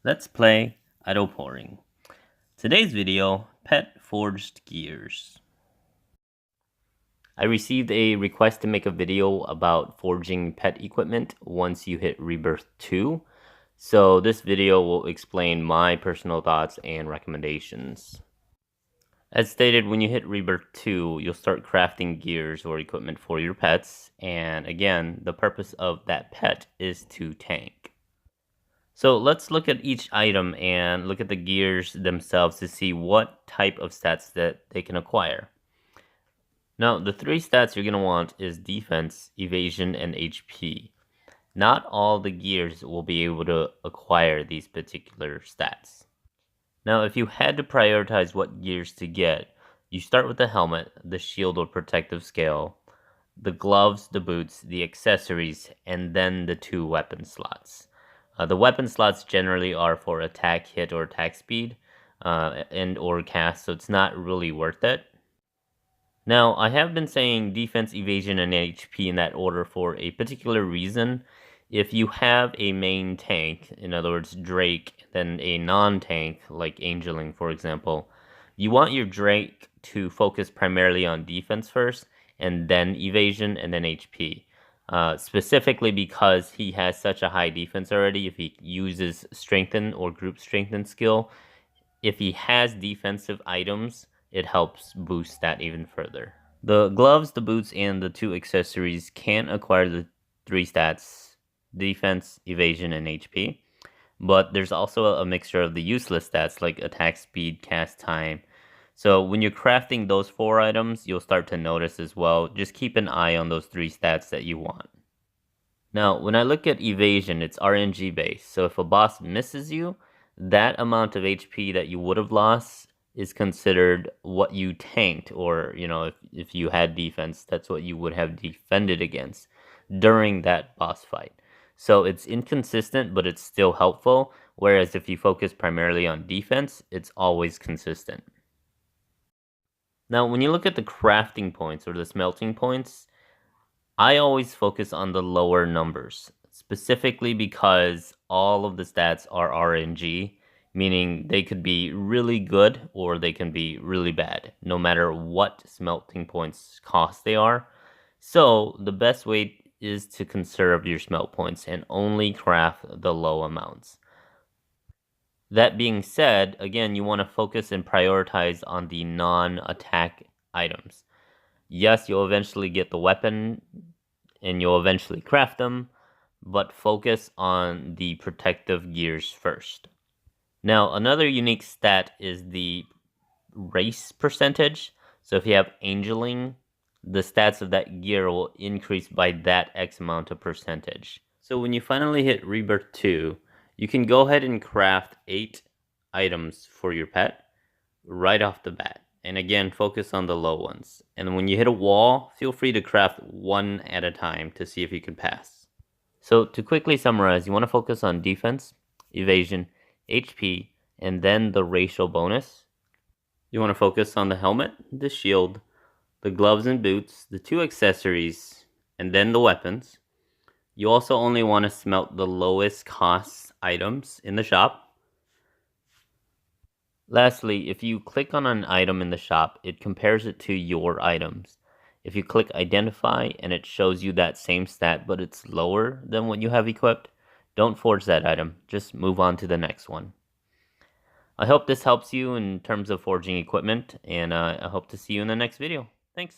Let's play idle pouring. Today's video, pet forged gears. I received a request to make a video about forging pet equipment once you hit Rebirth 2. So this video will explain my personal thoughts and recommendations. As stated, when you hit Rebirth 2, you'll start crafting gears or equipment for your pets. And again, the purpose of that pet is to tank. So let's look at each item and look at the gears themselves to see what type of stats that they can acquire. Now, the three stats you're going to want is defense, evasion, and HP. Not all the gears will be able to acquire these particular stats. Now, if you had to prioritize what gears to get, you start with the helmet, the shield or protective scale, the gloves, the boots, the accessories, and then the 2 weapon slots. The weapon slots generally are for attack, hit, or attack speed, and or cast, so it's not really worth it. Now, I have been saying defense, evasion, and HP in that order for a particular reason. If you have a main tank, in other words, Drake, then a non-tank, like Angeling, for example, you want your Drake to focus primarily on defense first, and then evasion, and then HP. Specifically because he has such a high defense already. If he uses strengthen or group strengthen skill, if he has defensive items, it helps boost that even further. The gloves, the boots, and the 2 accessories can acquire the 3 stats: defense, evasion, and HP. But there's also a mixture of the useless stats like attack speed, cast time. So when you're crafting those 4 items, you'll start to notice as well. Just keep an eye on those 3 stats that you want. Now, when I look at evasion, it's RNG based. So if a boss misses you, that amount of HP that you would have lost is considered what you tanked, or, if you had defense, that's what you would have defended against during that boss fight. So it's inconsistent, but it's still helpful. Whereas if you focus primarily on defense, it's always consistent. Now, when you look at the crafting points or the smelting points, I always focus on the lower numbers, specifically because all of the stats are RNG, meaning they could be really good or they can be really bad, no matter what smelting points cost they are. So the best way is to conserve your smelt points and only craft the low amounts. That being said, again, you want to focus and prioritize on the non-attack items. Yes, you'll eventually get the weapon and you'll eventually craft them, but focus on the protective gears first. Now, another unique stat is the race percentage. So if you have Angeling, the stats of that gear will increase by that X amount of percentage. So when you finally hit Rebirth 2, you can go ahead and craft 8 items for your pet right off the bat. And again, focus on the low ones. And when you hit a wall, feel free to craft 1 at a time to see if you can pass. So to quickly summarize, you want to focus on defense, evasion, HP, and then the racial bonus. You want to focus on the helmet, the shield, the gloves and boots, the 2 accessories, and then the weapons. You also only want to smelt the lowest cost items in the shop. Lastly, if you click on an item in the shop, it compares it to your items. If you click identify and it shows you that same stat but it's lower than what you have equipped, don't forge that item. Just move on to the next one. I hope this helps you in terms of forging equipment, and I hope to see you in the next video. Thanks.